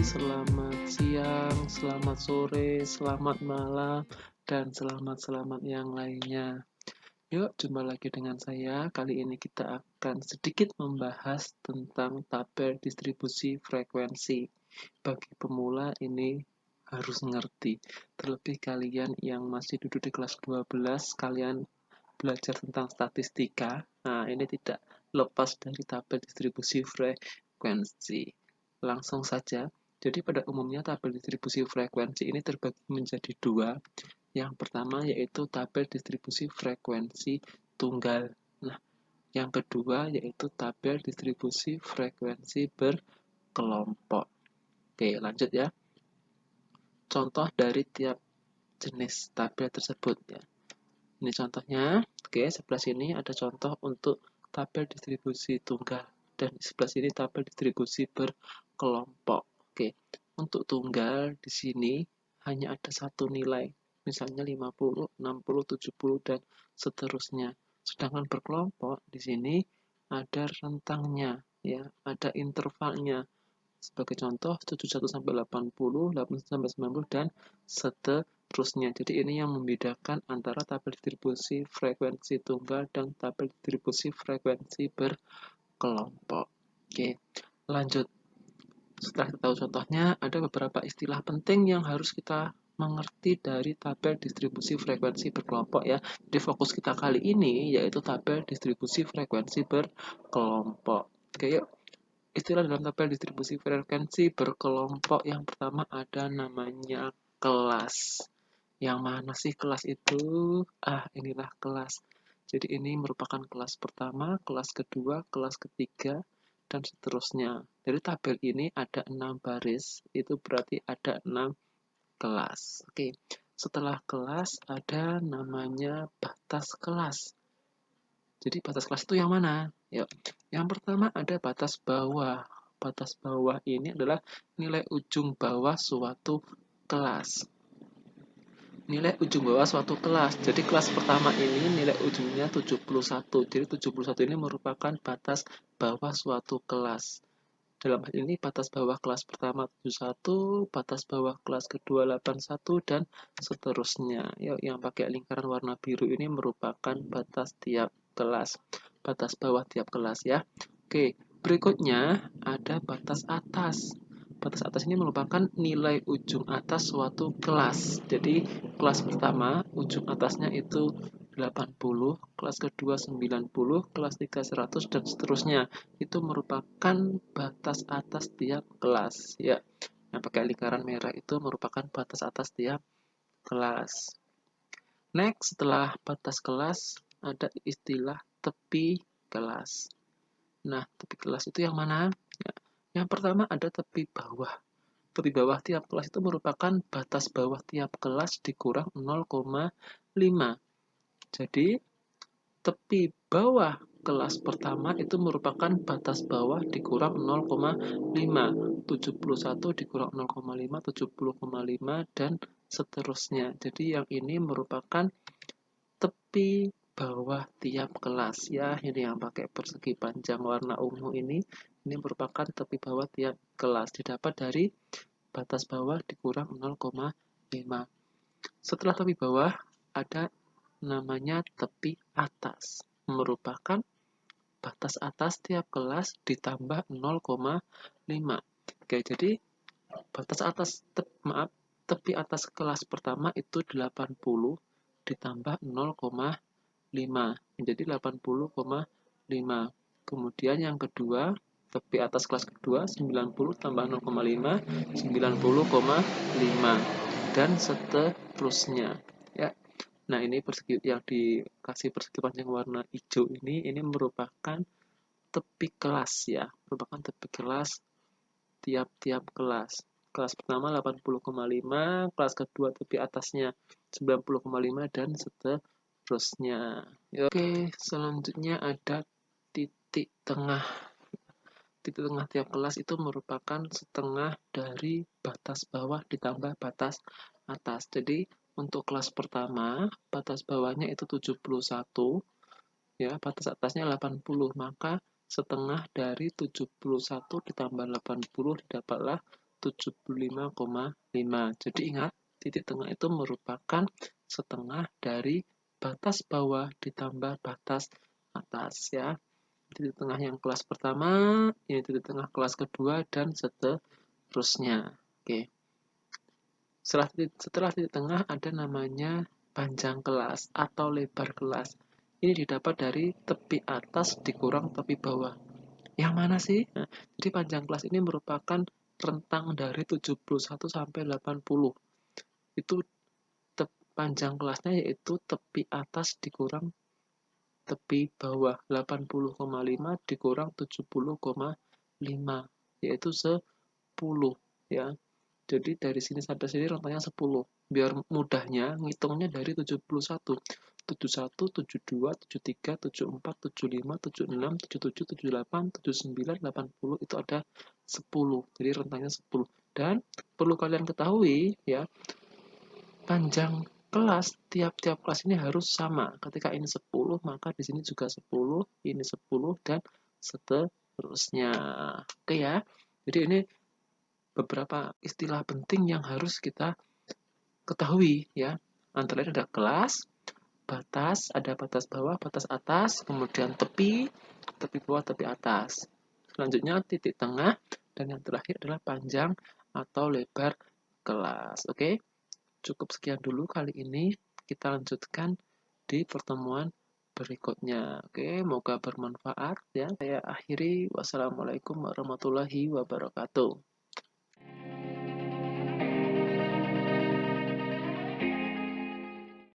selamat siang, selamat sore, selamat malam, dan selamat-selamat yang lainnya. Yuk, jumpa lagi dengan saya. Kali ini kita akan sedikit membahas tentang tabel distribusi frekuensi. Bagi pemula ini harus ngerti. Terlebih kalian yang masih duduk di kelas 12, kalian belajar tentang statistika. Nah, ini tidak lepas dari tabel distribusi frekuensi. Langsung saja. Jadi pada umumnya tabel distribusi frekuensi ini terbagi menjadi dua. Yang pertama yaitu tabel distribusi frekuensi tunggal. Nah, yang kedua yaitu tabel distribusi frekuensi berkelompok. Oke, lanjut ya. Contoh dari tiap jenis tabel tersebut ya. Ini contohnya. Oke, sebelah sini ada contoh untuk tabel distribusi tunggal dan di sebelah sini tabel distribusi berkelompok. Oke, untuk tunggal di sini hanya ada satu nilai, misalnya 50, 60, 70 dan seterusnya. Sedangkan berkelompok di sini ada rentangnya ya, ada intervalnya. Sebagai contoh 71 sampai 80, 80 sampai 90 dan seterusnya. Jadi ini yang membedakan antara tabel distribusi frekuensi tunggal dan tabel distribusi frekuensi berkelompok. Oke, lanjut. Setelah kita tahu contohnya, ada beberapa istilah penting yang harus kita mengerti dari tabel distribusi frekuensi berkelompok ya. Jadi fokus kita kali ini yaitu tabel distribusi frekuensi berkelompok. Oke, yuk. Istilah dalam tabel distribusi frekuensi berkelompok yang pertama ada namanya kelas. Yang mana sih kelas itu? Inilah kelas. Jadi ini merupakan kelas pertama, kelas kedua, kelas ketiga, dan seterusnya. Dari tabel ini ada 6 baris, itu berarti ada 6 kelas. Oke, setelah kelas ada namanya batas kelas. Jadi batas kelas itu yang mana? Yuk. Yang pertama ada batas bawah. Batas bawah ini adalah nilai ujung bawah suatu kelas. Nilai ujung bawah suatu kelas. Jadi kelas pertama ini nilai ujungnya 71. Jadi 71 ini merupakan batas bawah suatu kelas. Dalam hal ini batas bawah kelas pertama 71, batas bawah kelas kedua 81, dan seterusnya. Yuk, yang pakai lingkaran warna biru ini merupakan batas tiap kelas. Batas bawah tiap kelas ya. Oke, berikutnya ada batas atas. Batas atas ini merupakan nilai ujung atas suatu kelas. Jadi kelas pertama ujung atasnya itu 80, kelas kedua 90, kelas 3 100 dan seterusnya. Itu merupakan batas atas tiap kelas ya. Yang pakai lingkaran merah itu merupakan batas atas tiap kelas. Next, setelah batas kelas ada istilah tepi kelas. Nah, tepi kelas itu yang mana? Ya, yang pertama ada tepi bawah. Tepi bawah tiap kelas itu merupakan batas bawah tiap kelas dikurang 0,5. Jadi, tepi bawah kelas pertama itu merupakan batas bawah dikurang 0,5. 71 dikurang 0,5, 70,5, dan seterusnya. Jadi, yang ini merupakan tepi bawah tiap kelas ya. Ini yang pakai persegi panjang warna ungu ini merupakan tepi bawah tiap kelas, didapat dari batas bawah dikurang 0,5. Setelah tepi bawah ada namanya tepi atas, merupakan batas atas tiap kelas ditambah 0,5. Oke, jadi batas atas tepi atas kelas pertama itu 80 ditambah 0,5 menjadi 80,5. Kemudian yang kedua, tepi atas kelas kedua 90 tambah 0,5 90,5 dan seterusnya ya. Nah, ini persegi yang dikasih persegi panjang warna hijau ini merupakan tepi kelas ya, merupakan tepi kelas tiap-tiap kelas. Kelas pertama 80,5, kelas kedua tepi atasnya 90,5 dan seterusnya. Oke, selanjutnya ada titik tengah. Titik tengah tiap kelas itu merupakan setengah dari batas bawah ditambah batas atas. Jadi untuk kelas pertama, batas bawahnya itu 71, ya, batas atasnya 80, maka setengah dari 71 ditambah 80 didapatlah 75,5. Jadi ingat, titik tengah itu merupakan setengah dari batas bawah ditambah batas atas ya. Titik tengah yang kelas pertama, ini titik tengah kelas kedua, dan seterusnya. Oke. Setelah titik tengah ada namanya panjang kelas atau lebar kelas. Ini didapat dari tepi atas dikurang tepi bawah. Yang mana sih? Nah, jadi panjang kelas ini merupakan rentang dari 71 sampai 80. Itu panjang kelasnya yaitu tepi atas dikurang tepi bawah. 80,5 dikurang 70,5 yaitu 10 ya. Jadi dari sini sampai sini rentangnya 10. Biar mudahnya ngitungnya dari 71. 71, 72, 73, 74, 75, 76, 77, 78, 79, 80 itu ada 10. Jadi rentangnya 10. Dan perlu kalian ketahui ya, panjang kelas tiap-tiap kelas ini harus sama. Ketika ini 10, maka di sini juga 10, ini 10 dan seterusnya. Oke ya. Jadi ini beberapa istilah penting yang harus kita ketahui ya. Antara lain ada kelas, batas, ada batas bawah, batas atas, kemudian tepi, tepi bawah, tepi atas. Selanjutnya titik tengah, dan yang terakhir adalah panjang atau lebar kelas. Oke, cukup sekian dulu kali ini. Kita lanjutkan di pertemuan berikutnya. Oke, semoga bermanfaat ya. Saya akhiri. Wassalamualaikum warahmatullahi wabarakatuh.